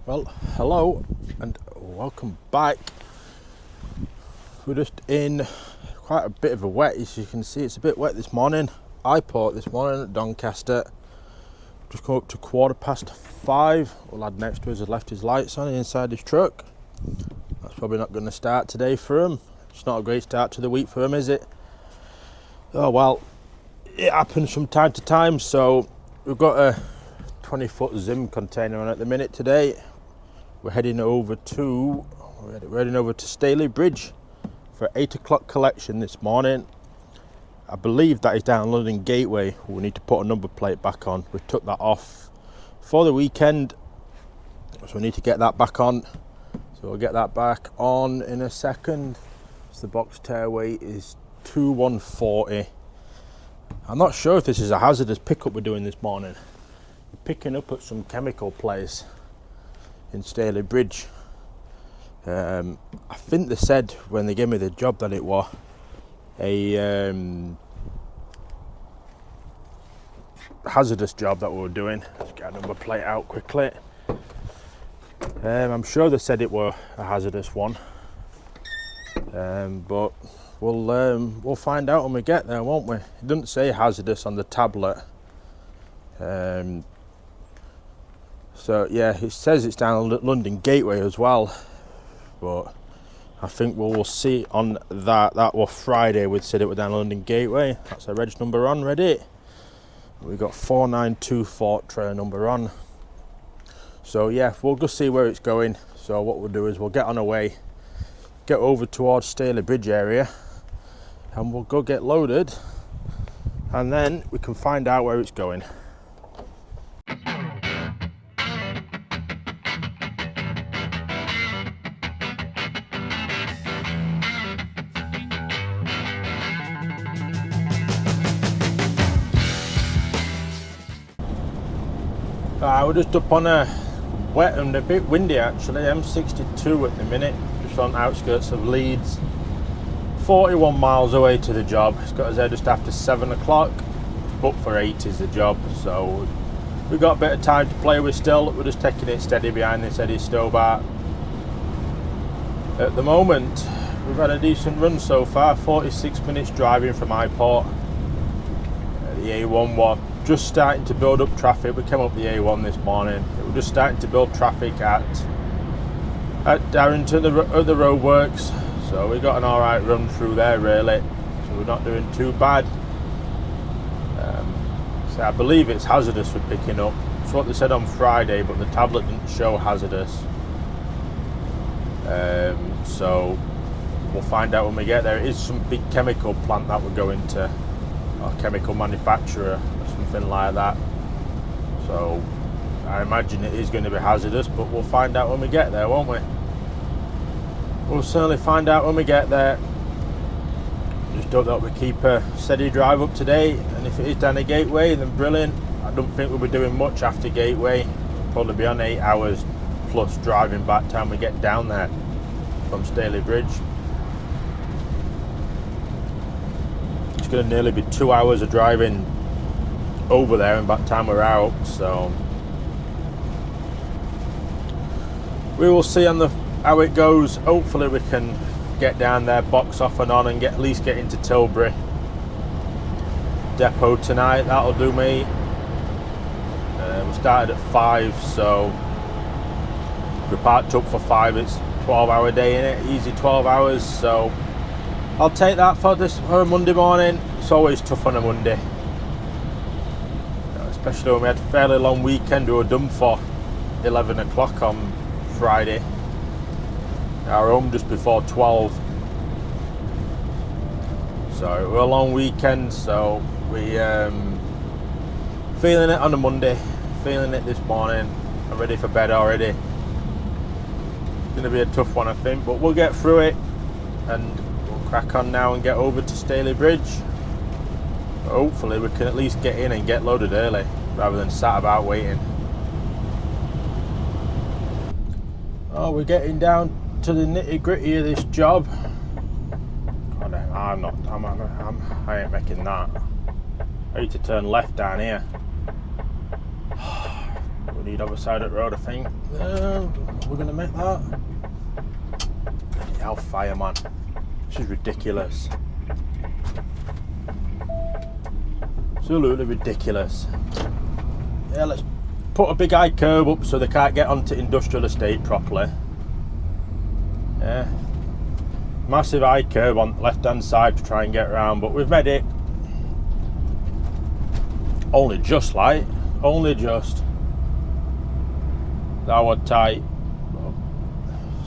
Well, hello and welcome back. We're just in quite a bit of a wet, as you can see. It's a bit wet this morning. iPort this morning at Doncaster. Just come up to 5:15. The lad next to us has left his lights on inside his truck. That's probably not going to start today for him. It's not a great start to the week for him, is it? Oh well, it happens from time to time. So we've got a 20-foot Zim container on at the minute today. We're heading over to Staley Bridge for 8 o'clock collection this morning. I believe that is down London Gateway. We need to put a number plate back on. We took that off for the weekend, so we need to get that back on. So we'll get that back on in a second. So the box tear weight is 2140. I'm not sure if this is a hazardous pickup we're doing this morning. We're picking up at some chemical place in Staley Bridge. I think they said when they gave me the job that it was a hazardous job that we were doing. Let's get a number plate out quickly. I'm sure they said it were a hazardous one, but we'll find out when we get there, won't we? It doesn't say hazardous on the tablet. So yeah, it says it's down London Gateway as well, but I think we'll see on that. That was Friday, we said it was down London Gateway. That's a reg number on, ready. We got 4924 trailer number on. So yeah, we'll go see where it's going. So what we'll do is we'll get on our way, get over towards Staley Bridge area, and we'll go get loaded, and then we can find out where it's going. We're just up on a wet and a bit windy actually, M62 at the minute, just on the outskirts of Leeds. 41 miles away to the job. It's got us there just after 7 o'clock, booked for 8 is the job, so we've got a bit of time to play with still. We're just taking it steady behind this Eddie Stobart. At the moment, we've had a decent run so far, 46 minutes driving from iPort. The A1 was just starting to build up traffic. We came up the A1 this morning. It was just starting to build traffic at Darrington at the roadworks. So we got an alright run through there really. So we're not doing too bad. So I believe it's hazardous we're picking up. That's what they said on Friday, but the tablet didn't show hazardous. So we'll find out when we get there. It is some big chemical plant that we're going to, or chemical manufacturer, something like that. So I imagine it is going to be hazardous, but we'll find out when we get there, won't we? We'll certainly find out when we get there. Just hope that we keep a steady drive up today, and if it is down the Gateway, then brilliant. I don't think we'll be doing much after Gateway. We'll probably be on 8 hours plus driving back time we get down there from Staley Bridge. It's going to nearly be 2 hours of driving over there and by the time we're out, so we will see on how it goes. Hopefully we can get down there, box off and on, and at least get into Tilbury depot tonight. That'll do me. We started at 5, so if we parked up for 5, it's 12-hour day in it, easy 12 hours. So I'll take that for a Monday morning. It's always tough on a Monday, especially when we had a fairly long weekend. We were done for 11 o'clock on Friday. Our home just before 12. So it was a long weekend, so we feeling it on a Monday, feeling it this morning. I'm ready for bed already. It's going to be a tough one I think, but we'll get through it, and we'll crack on now and get over to Staley Bridge. Hopefully we can at least get in and get loaded early rather than sat about waiting. Oh, we're getting down to the nitty gritty of this job. God, I ain't making that. I need to turn left down here. need other side of the road, I think. We're going to make that. Hell, fireman. This is ridiculous. Absolutely ridiculous. Yeah, let's put a big high curb up so they can't get onto industrial estate properly. Yeah. Massive high curb on the left hand side to try and get around, but we've made it only just. That was tight.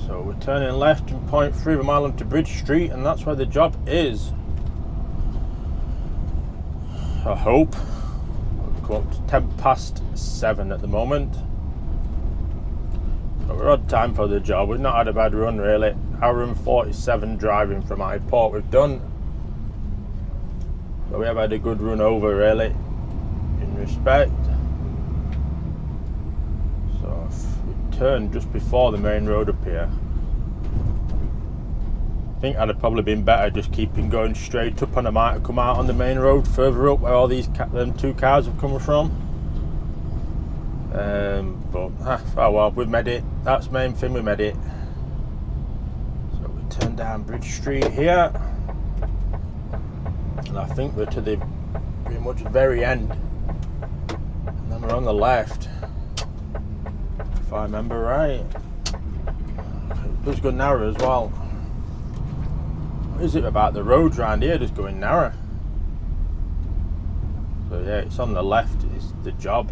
So we're turning left and point through the mile onto Bridge Street, and that's where the job is. I hope. We've come up to 7:10 at the moment. So we're on time for the job. We've not had a bad run really. Hour and 47 driving from iPort we've done. So we have had a good run over really, in respect. So if we turn just before the main road up here, I think I'd have probably been better just keeping going straight up, and I might have come out on the main road further up where all these them two cars have come from. But oh well, we've made it. That's the main thing, we made it. So we turn down Bridge Street here, and I think we're to the pretty much very end, and then we're on the left, if I remember right. It does go narrow as well. What is it about the roads around here just going narrow? So yeah, it's on the left, it's the job.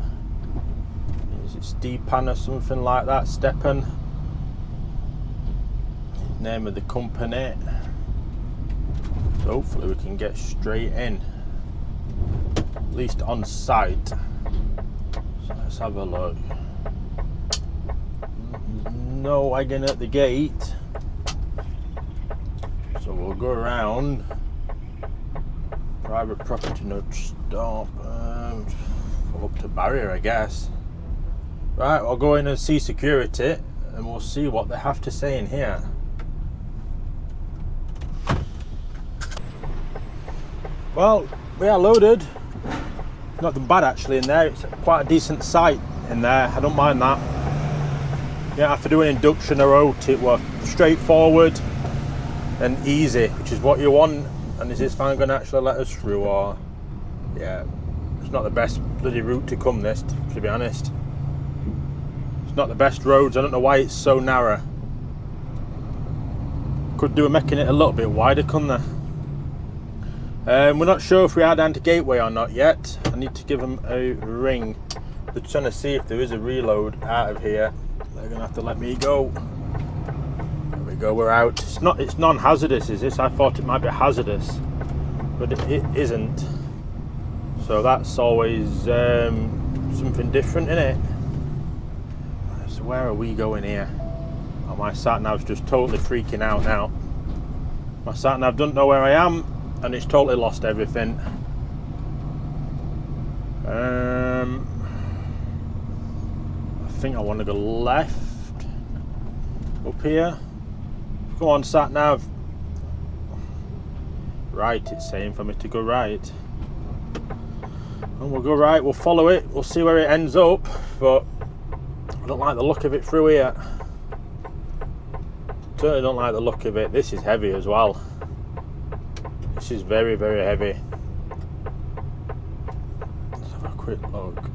Is it Stepan or something like that? Stepan, name of the company. So hopefully we can get straight in, at least on site. So let's have a look. No wagon at the gate, so we'll go around. Private property, no stop. Up to barrier, I guess. Right, I'll go in and see security, and we'll see what they have to say in here. Well, we are loaded. Not that bad actually in there. It's quite a decent site in there. I don't mind that. You don't have to do an induction or out. It was straightforward and easy, which is what you want. And is this van going to actually let us through? Or yeah, it's not the best bloody route to come this, to be honest. It's not the best roads. I don't know why it's so narrow. Could do a making it a little bit wider, couldn't they? We're not sure if we are down to Gateway or not yet. I need to give them a ring. They're trying to see if there is a reload out of here. They're gonna have to let me go. There we go, we're out. It's non-hazardous, is this? I thought it might be hazardous, but it isn't. So that's always something different, isn't it? So where are we going here? Oh, my sat nav's just totally freaking out now. My sat nav doesn't know where I am, and it's totally lost everything. I think I want to go left up here. Go on, sat nav. Right, it's saying for me to go right. And we'll go right, we'll follow it, we'll see where it ends up, but I don't like the look of it through here. Certainly don't like the look of it. This is heavy as well. This is very, very heavy. Let's have a quick look.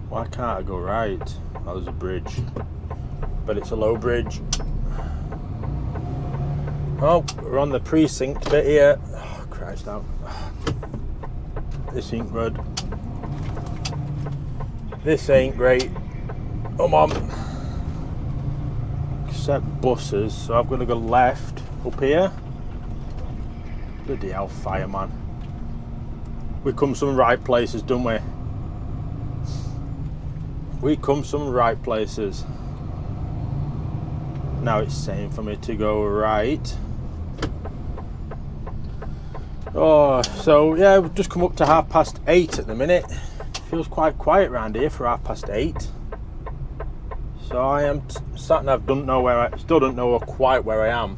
Why can't I go right? Oh, there's a bridge. But it's a low bridge. Oh, we're on the precinct bit here. Oh, Christ out. This ain't good. This ain't great. Come on. Except buses, so I'm going to go left up here. Bloody hell, fireman. We come some right places, don't we? We come some right places. Now it's saying for me to go right. Oh, so yeah, we've just come up to 8:30 at the minute. Feels quite quiet around here for 8:30. So I am sat nav don't know where I still don't know quite where I am.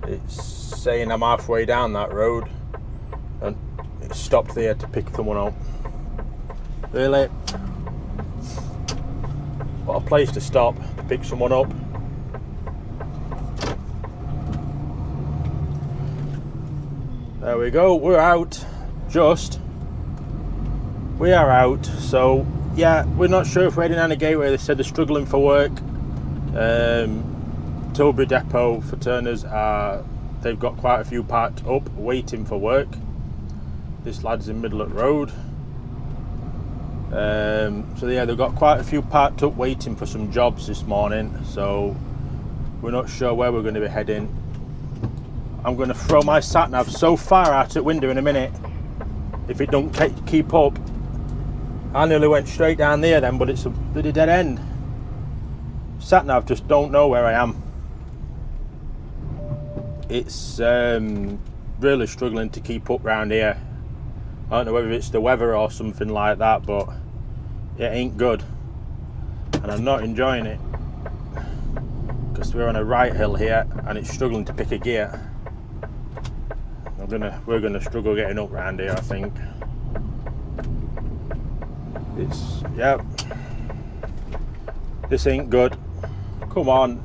It's saying I'm halfway down that road, and it stopped there to pick someone up. Really? a place to stop, pick someone up. There we go, we're out. We are out. So yeah, we're not sure if we're heading down the gateway. They said they're struggling for work. Tilbury Depot for Turners they've got quite a few parked up waiting for work. This lad's in middle of the road. So yeah, they've got quite a few parked up waiting for some jobs this morning, so we're not sure where we're going to be heading. I'm going to throw my sat nav so far out the window in a minute, if it don't keep up. I nearly went straight down there then, but it's a bloody dead end. Sat nav just don't know where I am. It's really struggling to keep up round here. I don't know whether it's the weather or something like that, but it ain't good, and I'm not enjoying it because we're on a right hill here and it's struggling to pick a gear. We're gonna struggle getting up round here, I think. This ain't good. Come on,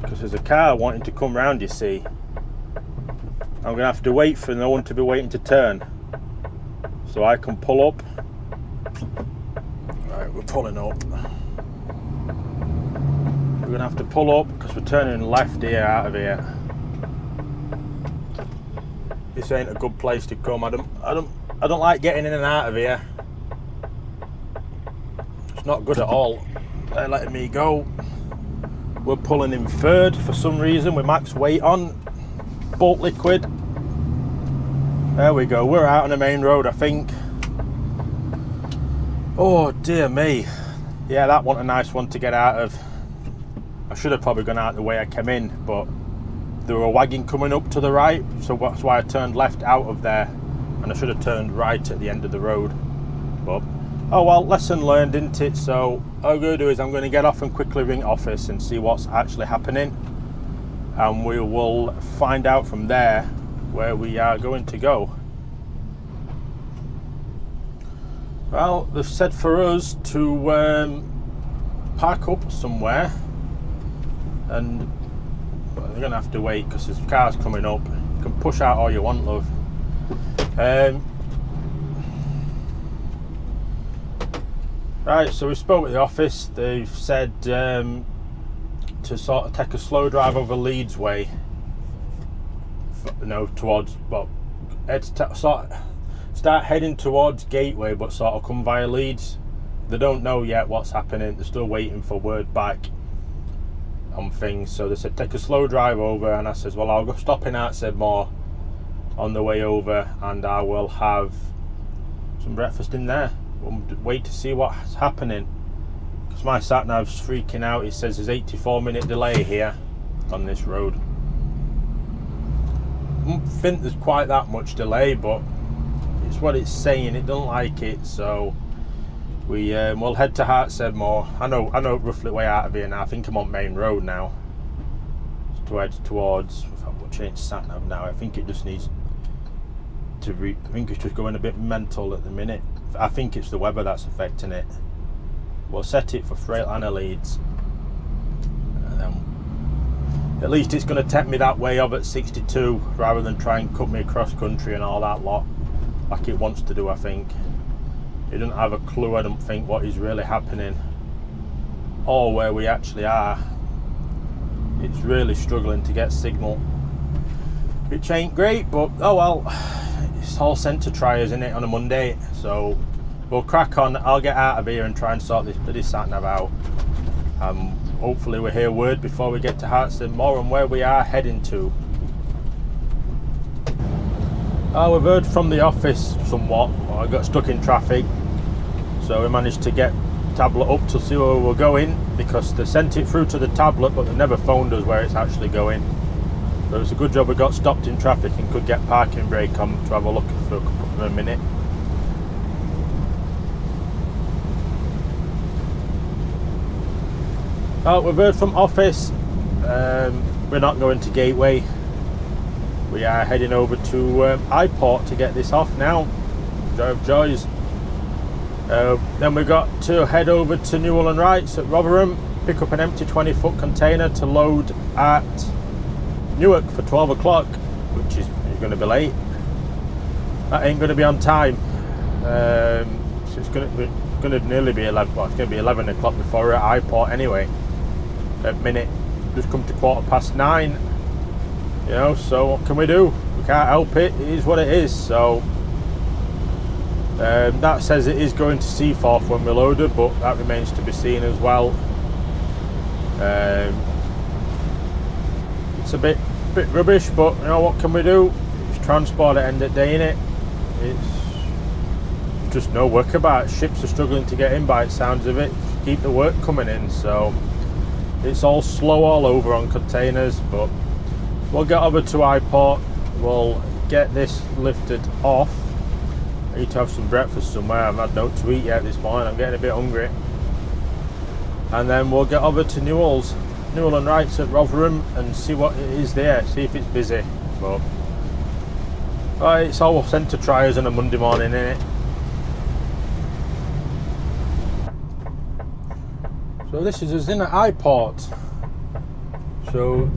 because there's a car wanting to come round, you see. I'm gonna have to wait for no one to be waiting to turn, so I can pull up. Right, we're pulling up. We're gonna have to pull up because we're turning left here out of here. This ain't a good place to come. I don't like getting in and out of here. It's not good at all. They're letting me go. We're pulling in third for some reason with max weight on. Bolt liquid. There we go. We're out on the main road, I think. Oh dear me. Yeah, that wasn't a nice one to get out of. I should have probably gone out the way I came in, but there were a wagon coming up to the right, so that's why I turned left out of there, and I should have turned right at the end of the road. But oh well, lesson learned, isn't it? So all I'm going to do is I'm going to get off and quickly ring office and see what's actually happening, and we will find out from there where we are going to go. Well, they've said for us to park up somewhere, and they're going to have to wait because there's cars coming up. You can push out all you want, love. Right, so we spoke with the office. They've said to sort of take a slow drive over Leeds way, towards, well, start heading towards Gateway, but sort of come via Leeds. They don't know yet what's happening. They're still waiting for word back on things. So they said take a slow drive over, and I says, well, I'll go stop in Hartsteadmore on the way over, and I will have some breakfast in there. We'll wait to see what's happening, because my sat nav's freaking out. It says there's 84-minute delay here on this road. I don't think there's quite that much delay, but it's what it's saying. It don't like it, so we'll head to Hartsteadmore. I know roughly way out of here now. I think I'm on main road now to head towards. We'll change sat nav now. I think it just needs to I think it's just going a bit mental at the minute. I think it's the weather that's affecting it. We'll set it for Freightliner Leeds, and then at least it's going to take me that way of at 62 rather than try and cut me across country and all that lot like it wants to do. I think it doesn't have a clue, I don't think, what is really happening or where we actually are. It's really struggling to get signal, which ain't great, but oh well, it's all sent to try, isn't it, on a Monday? So we'll crack on. I'll get out of here and try and sort this bloody sat nav out. Hopefully we'll hear word before we get to Hartsteadmore and where we are heading to. We've heard from the office somewhat. I got stuck in traffic, so we managed to get tablet up to see where we're going, because they sent it through to the tablet but they never phoned us where it's actually going. So it's a good job we got stopped in traffic and could get parking brake on to have a look for a minute. We've heard from office. We're not going to Gateway. We are heading over to iPort to get this off now. Joy of joys. Then we got to head over to Newell and Wrights at Rotherham, pick up an empty 20-foot container to load at Newark for 12 o'clock, which is going to be late. That ain't going to be on time. So it's going to nearly be 11. Well, it's going to be 11 o'clock before we're at iPort anyway. At minute, just come to 9:15. You know, so what can we do? We can't help it. It is what it is. So that says it is going to Seaforth when we load it, but that remains to be seen as well. It's a bit rubbish, but you know, what can we do? It's transport at the end of the day, innit? It's just no work about it. Ships are struggling to get in by the sounds of it, keep the work coming in, so it's all slow all over on containers. But we'll get over to iPort, we'll get this lifted off. I need to have some breakfast somewhere. I've had no to eat yet this morning, I'm getting a bit hungry. And then we'll get over to Newell and Wrights at Rotherham and see what it is there, see if it's busy. But it's all sent to triers on a Monday morning, innit? So this is us in at iPort. So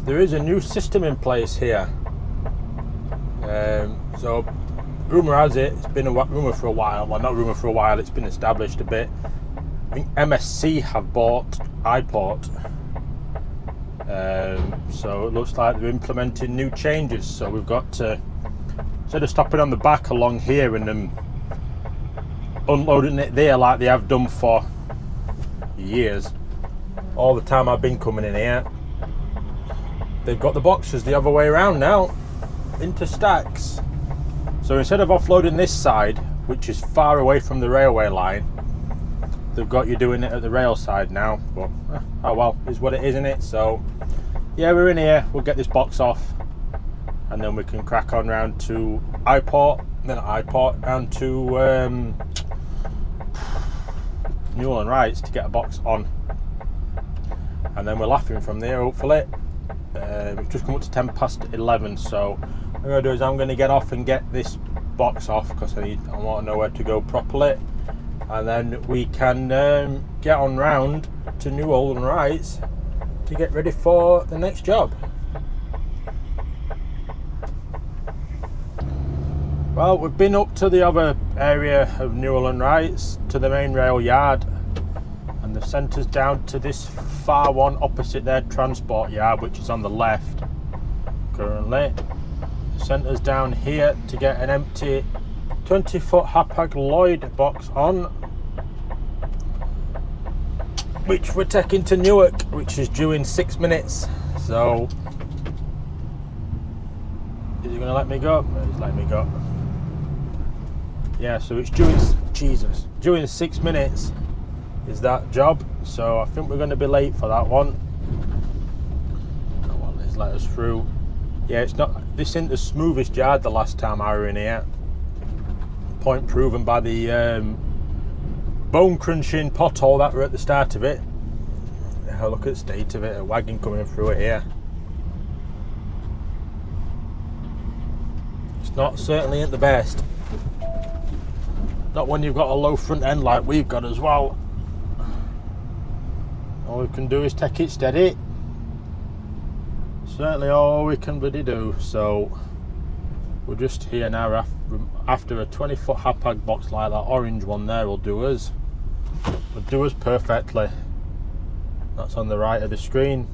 there is a new system in place here. So rumour has it, it's been a rumour for a while. Well, not rumour for a while, it's been established a bit. I think MSC have bought iPort. So it looks like they're implementing new changes. So we've got to, instead of stopping on the back along here and then unloading it there like they have done for years, all the time I've been coming in here, they've got the boxes the other way around now, into stacks. So instead of offloading this side, which is far away from the railway line, they've got you doing it at the rail side now. But oh well, is what it is, isn't it? So yeah, we're in here, we'll get this box off and then we can crack on round to iPort, then iPort round to Newell and Wrights to get a box on, and then we're laughing from there, hopefully. We've just come up to 11, so what I'm going to do is I'm going to get off and get this box off because I want to know where to go properly, and then we can get on round to Newell and Wrights to get ready for the next job. Well, we've been up to the other area of Newell and Wrights, to the main rail yard, and they've sent us down to this far one opposite their transport yard, which is on the left currently. They sent us down here to get an empty 20-foot Hapag Lloyd box on, which we're taking to Newark, which is due in 6 minutes. So is he going to let me go? He's letting me go. Yeah, so it's due in 6 minutes is that job. So I think we're going to be late for that one. Oh well, let's let us through. Yeah, this isn't the smoothest yard the last time I were in here. Point proven by the bone crunching pothole that were at the start of it. Look at the state of it, a wagon coming through it here. It's not certainly at the best. Not when you've got a low front end like we've got as well. All we can do is take it steady. Certainly all we can bloody do. So we're just here now after a 20-foot Hapag box like that orange one there will do us. Will do us perfectly. That's on the right of the screen.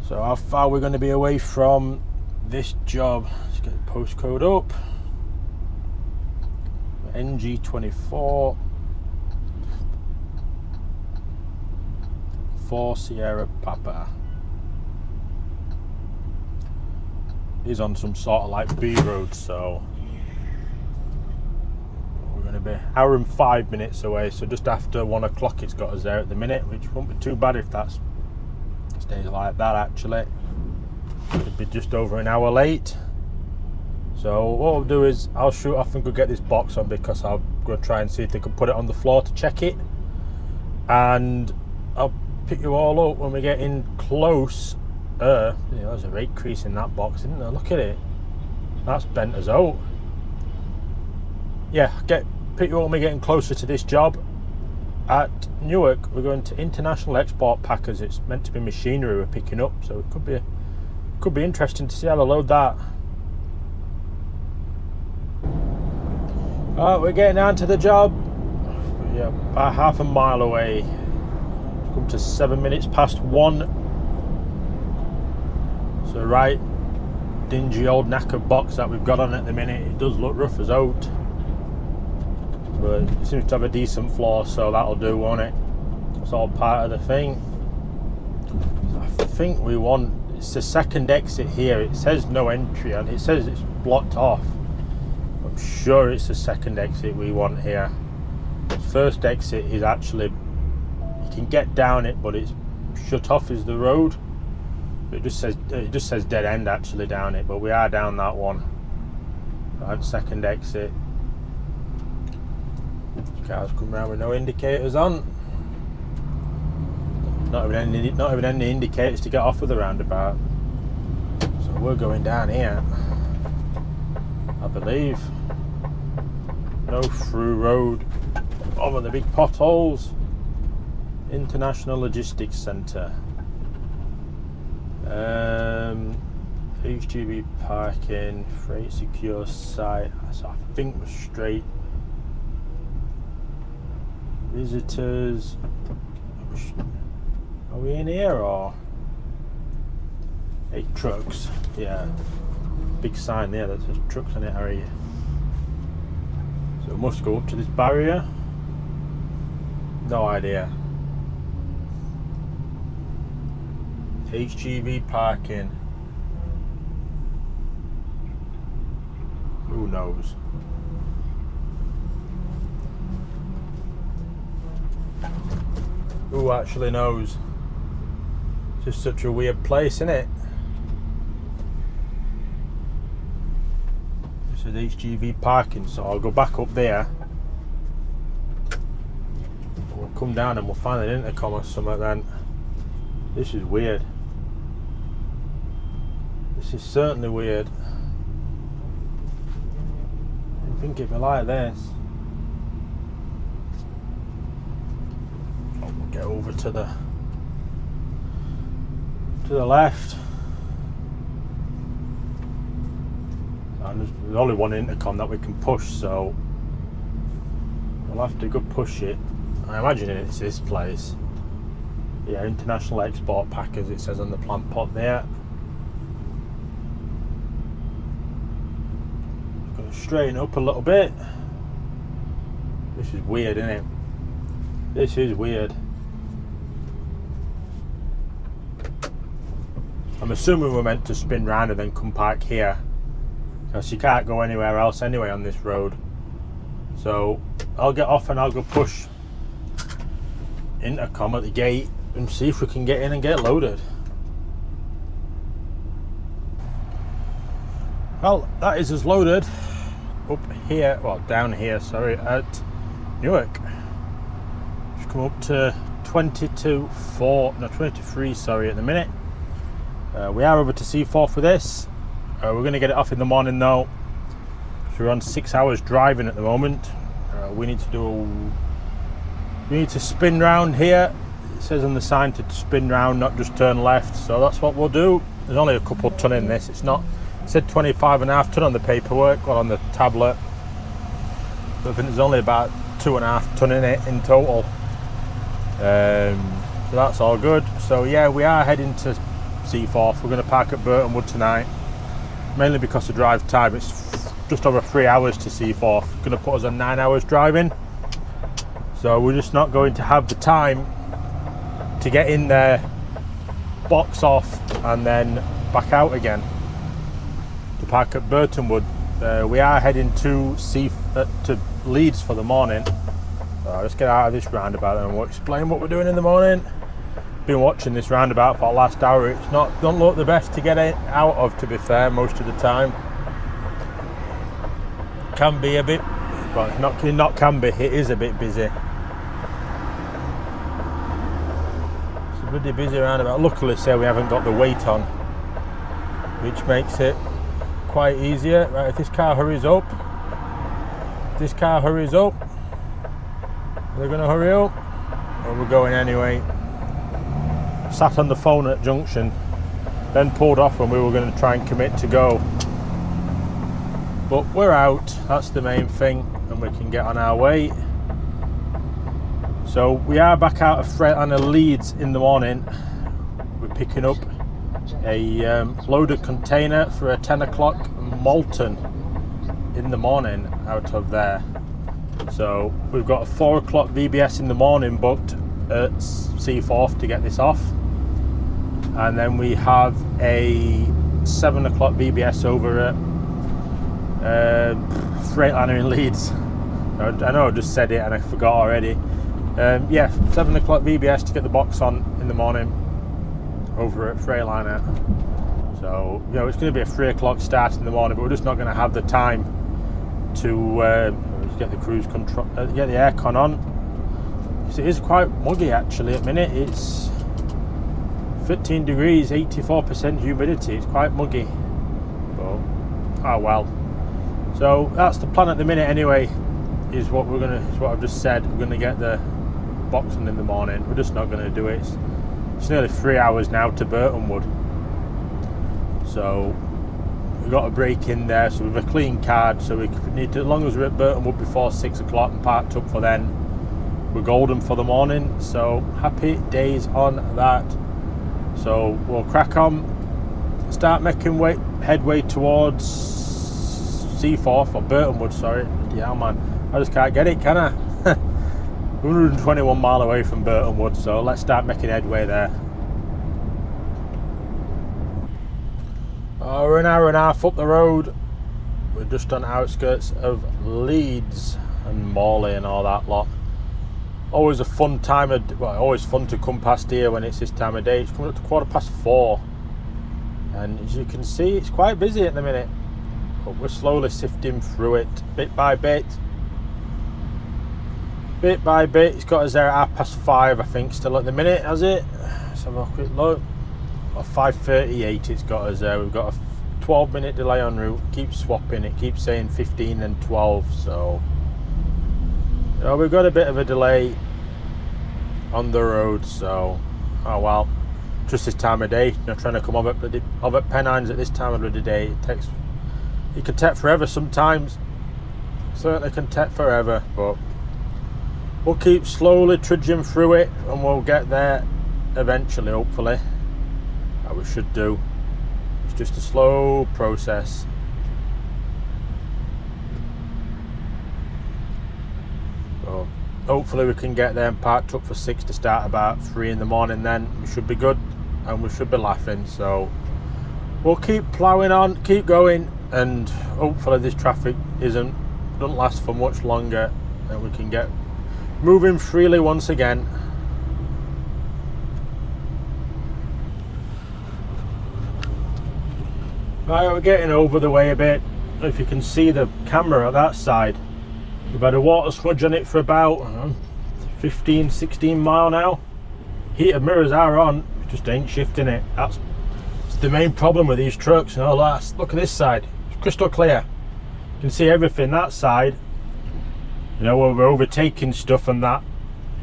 So how far we're going to be away from this job? Let's get the postcode up. NG24 4 Sierra Papa. He's on some sort of like B road, so we're going to be hour and 5 minutes away. So just after 1 o'clock it's got us there at the minute, which won't be too bad if that stays like that. Actually, it'd be just over an hour late. So what we'll do is I'll shoot off and go get this box on, because I'll go try and see if they can put it on the floor to check it, and I'll pick you all up when we get in close. There's a rate crease in that box, isn't there? Look at it, that's bent as out. yeah, pick you up when we're getting closer to this job at Newark. We're going to International Export Packers. It's meant to be machinery we're picking up, so it could be interesting to see how they load that. We're getting down to the job. Yeah, about half a mile away. Come to 7 minutes past 1. So right dingy old knackered box that we've got on at the minute. It does look rough as oat, but it seems to have a decent floor, so that'll do, won't it? It's all part of the thing. So I think we want, it's the second exit here. It says no entry and it says it's blocked off. I'm sure it's the second exit we want here. The first exit is actually, you can get down it, but it's shut off is the road. It just says dead end actually down it, but we are down that one. Right, second exit. Cars come around with no indicators on. Not even any indicators to get off of the roundabout. So we're going down here, I believe. No through road over the big potholes. International Logistics Centre. HGV parking, freight secure site. So I think we're straight. Visitors. Are we in here or? 8 trucks. Yeah. Big sign there that says trucks in it area. So it must go up to this barrier. No idea. HGV parking. Who knows? Who actually knows? Just such a weird place, isn't it? This is HGV parking, so I'll go back up there. We'll come down and we'll find an intercom or something then. This is weird. This is certainly weird. I didn't think it'd be like this. Oh, we'll get over to the left. And there's only one intercom that we can push, so we'll have to go push it. I imagine it's this place. Yeah, International Export Packers, it says on the plant pot there. Going to straighten up a little bit. This is weird, isn't it? This is weird. I'm assuming we're meant to spin round and then come back here, because you can't go anywhere else anyway on this road. So I'll get off and I'll go push intercom at the gate and see if we can get in and get loaded. Well, that is us loaded up here, well down here, sorry, at Newark. Just come up to 23, sorry, at the minute. We are over to C4 for this. We're going to get it off in the morning though, so we're on 6 hours driving at the moment. We need to spin round here. It says on the sign to spin round, not just turn left, so that's what we'll do. There's only a couple ton in this. It said 25.5 ton on the paperwork, well on the tablet, but I think there's only about 2.5 ton in it in total. So that's all good. So yeah, we are heading to C4. We're going to park at Burtonwood tonight, mainly because the drive time, it's just over 3 hours to C4. Going to put us on 9 hours driving, so we're just not going to have the time to get in there, box off and then back out again to park at Burtonwood. We are heading to Leeds for the morning. Let's get out of this roundabout and we'll explain what we're doing in the morning. Been watching this roundabout for the last hour. It's don't look the best to get it out of, to be fair, most of the time. Can be a bit, well, not can be, it is a bit busy. It's a pretty busy roundabout. Luckily, say we haven't got the weight on, which makes it quite easier. Right, if this car hurries up, If this car hurries up, they're going to hurry up, or we're going anyway. Sat on the phone at junction, then pulled off when we were going to try and commit to go. But we're out, that's the main thing, and we can get on our way. So we are back out of Freightliner Leeds in the morning. We're picking up a loaded container for a 10 o'clock Malton in the morning out of there. So we've got a 4 o'clock VBS in the morning booked at C4 to get this off, and then we have a 7 o'clock VBS over at Freightliner in Leeds. I know I just said it and I forgot already. Yeah, 7 o'clock VBS to get the box on in the morning over at Freightliner. So, you know, it's going to be a 3 o'clock start in the morning, but we're just not going to have the time to get the cruise control, get the aircon on. So it is quite muggy actually at the minute. It's 15 degrees, 84% humidity. It's quite muggy, but oh well. So that's the plan at the minute anyway. Is what I've just said. We're gonna get the box on in the morning. We're just not gonna do it. It's nearly 3 hours now to Burtonwood. So we've got a break in there, so we've a clean card, so we need to, as long as we're at Burtonwood before 6 o'clock and parked up for then, we're golden for the morning. So happy days on that. So we'll crack on, start making headway towards C4 or Burtonwood, sorry. Yeah man, I just can't get it, can I? 121 mile away from Burtonwood, so let's start making headway there. We're an hour and a half up the road. We're just on the outskirts of Leeds and Morley and all that lot. Always a fun time of, well, always fun to come past here when it's this time of day. It's coming up to 4:15, and as you can see, it's quite busy at the minute. But we're slowly sifting through it, bit by bit. Bit by bit. It's got us there at 5:30, I think, still at the minute, has it? Let's have a quick look. 5:38 it's got us there. We've got a 12-minute delay en route. Keeps swapping, it keeps saying 15 and 12, so you know, we've got a bit of a delay on the road, so oh well. Just this time of day, you know, trying to come over at Pennines at this time of the day, it can take forever sometimes. Certainly can take forever, but we'll keep slowly trudging through it and we'll get there eventually, hopefully. That we should do. It's just a slow process. So hopefully we can get there and parked up for 6 to start about 3 in the morning, then we should be good and we should be laughing. So we'll keep ploughing on, keep going, and hopefully this traffic doesn't last for much longer and we can get moving freely once again. Right, we're getting over the way a bit. If you can see the camera at that side, we've had a water smudge on it for about 15, 16 mile now. Heated mirrors are on, just ain't shifting it. That's the main problem with these trucks and all that. Look at this side, it's crystal clear. You can see everything that side. You know, when we're overtaking stuff and that,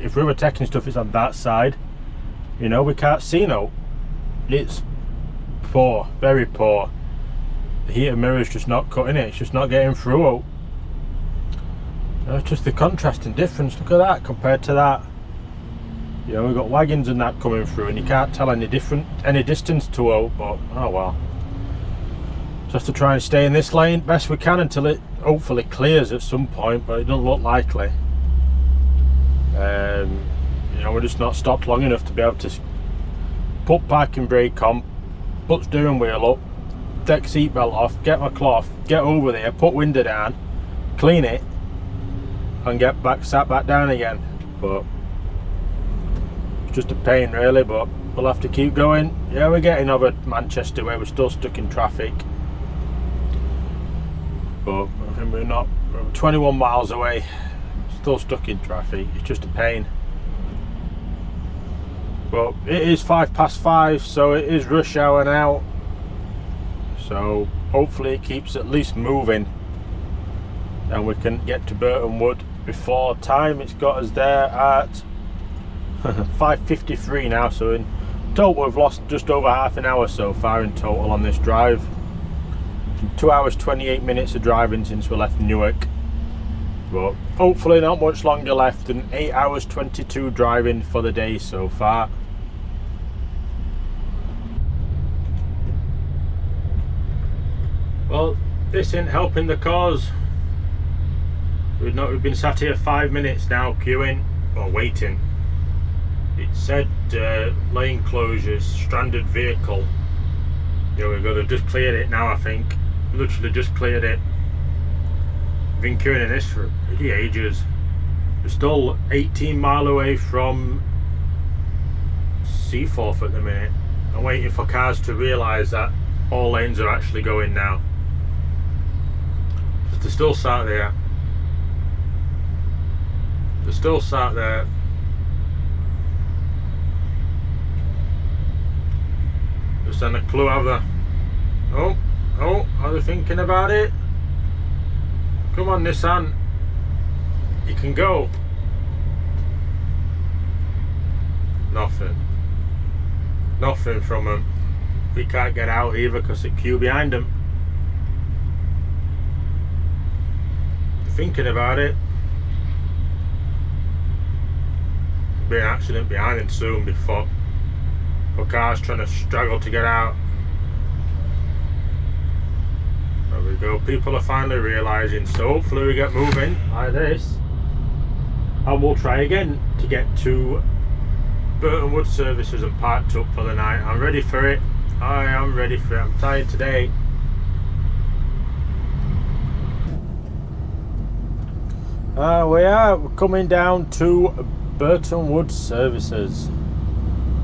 if we're overtaking stuff, it's on that side. You know, we can't see no. It's poor, very poor. The heated mirror's just not cutting it, it's just not getting through. You know, it's just the contrast and difference. Look at that compared to that. You know, we've got wagons and that coming through and you can't tell any distance to out, but oh well. Just have to try and stay in this lane best we can until it hopefully clears at some point, but it doesn't look likely. You know, we're just not stopped long enough to be able to put parking brake on, put steering wheel up, take seatbelt off, get my cloth, get over there, put window down, clean it, and get back sat back down again. But it's just a pain really, but we'll have to keep going. Yeah, we're getting over Manchester where we're still stuck in traffic, but we're 21 miles away, still stuck in traffic. It's just a pain. But it is 5:05, so it is rush hour now, so hopefully it keeps at least moving. and we can get to Burtonwood before time. It's got us there at 5:53 now, so in total we've lost just over half an hour so far in total on this drive. 2 hours 28 minutes of driving since we left Newark, but hopefully not much longer left, and 8 hours 22 driving for the day so far. Well, this ain't helping the cause. We've been sat here 5 minutes now queuing or waiting. It said lane closures, stranded vehicle. Yeah, we've got to just cleared it now, I think. Literally just cleared it. Been queuing in this for pretty ages. We're still 18 mile away from Seaforth at the minute. I'm waiting for cars to realise that all lanes are actually going now. But they're still sat there. They're still sat there. Just had a clue, have they? Oh, are they thinking about it? Come on, Nissan. You can go. Nothing. Nothing from them. We can't get out either because it's queue behind them. They're thinking about it. There'll be an accident behind them soon before cars trying to struggle to get out. There we go, people are finally realising, so hopefully we get moving like this and we'll try again to get to Burtonwood services and parked up for the night. I'm ready for it. I am ready for it. I'm tired today. We're coming down to Burtonwood services.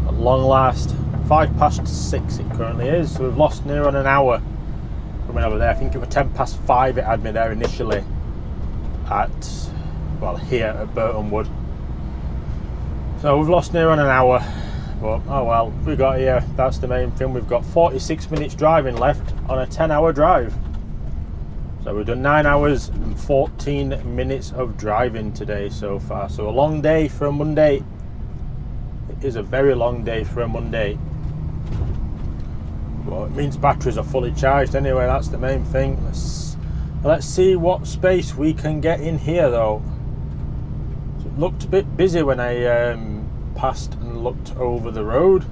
At long last, 6:05 it currently is, so we've lost near on an hour coming over there. I think it was 5:10 it had me there initially at, well, here at Burtonwood. So we've lost near on an hour, but oh well, we got here. That's the main thing. We've got 46 minutes driving left on a 10-hour drive. So we've done 9 hours and 14 minutes of driving today so far. So a long day for a Monday. It is a very long day for a Monday. Well, it means batteries are fully charged anyway, that's the main thing. Let's see what space we can get in here though. So it looked a bit busy when I passed and looked over the road.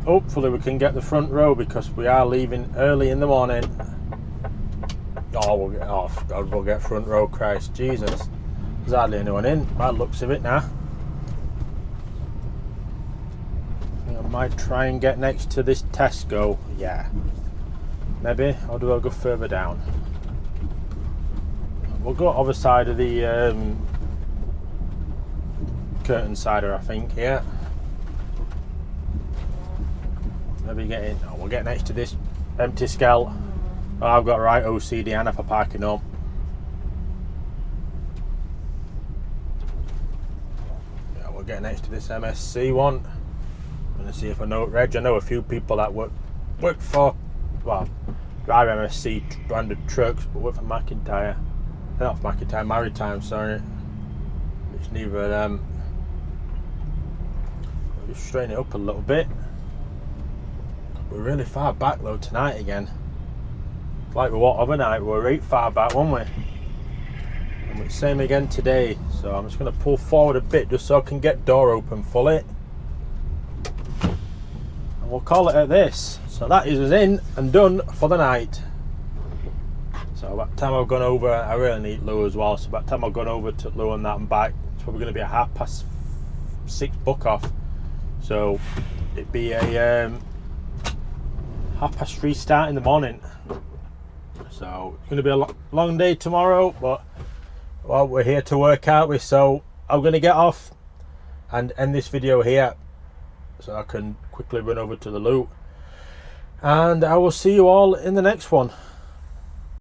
Hopefully we can get the front row because we are leaving early in the morning. Oh, God, we'll get front row, Christ, Jesus. There's hardly anyone in, by the looks of it now. I might try and get next to this Tesco, yeah. Maybe, or do I go further down? We'll go other side of the curtain cider, I think, yeah. Maybe get in, oh, we'll get next to this empty skell. Oh, I've got right OCD and for parking up. Yeah, we'll get next to this MSC one. I'm gonna see if I know it, Reg. I know a few people that work for, well, drive MSC branded trucks, but work for McIntyre. Not for McIntyre, Maritime, sorry. It's neither of them. We'll just straighten it up a little bit. We're really far back though tonight again. Like we were overnight, we were right far back, weren't we? And it's same again today. So I'm just gonna pull forward a bit just so I can get door open fully. We'll call it at this. So that is us in and done for the night. So by the time I've gone over, I really need loo as well, so by the time I've gone over to loo and that and back, it's probably going to be a 6:30 book off. So it'd be a 3:30 start in the morning. So it's going to be a long day tomorrow, but well, we're here to work out with, so I'm going to get off and end this video here so I can quickly run over to the loo, and I will see you all in the next one.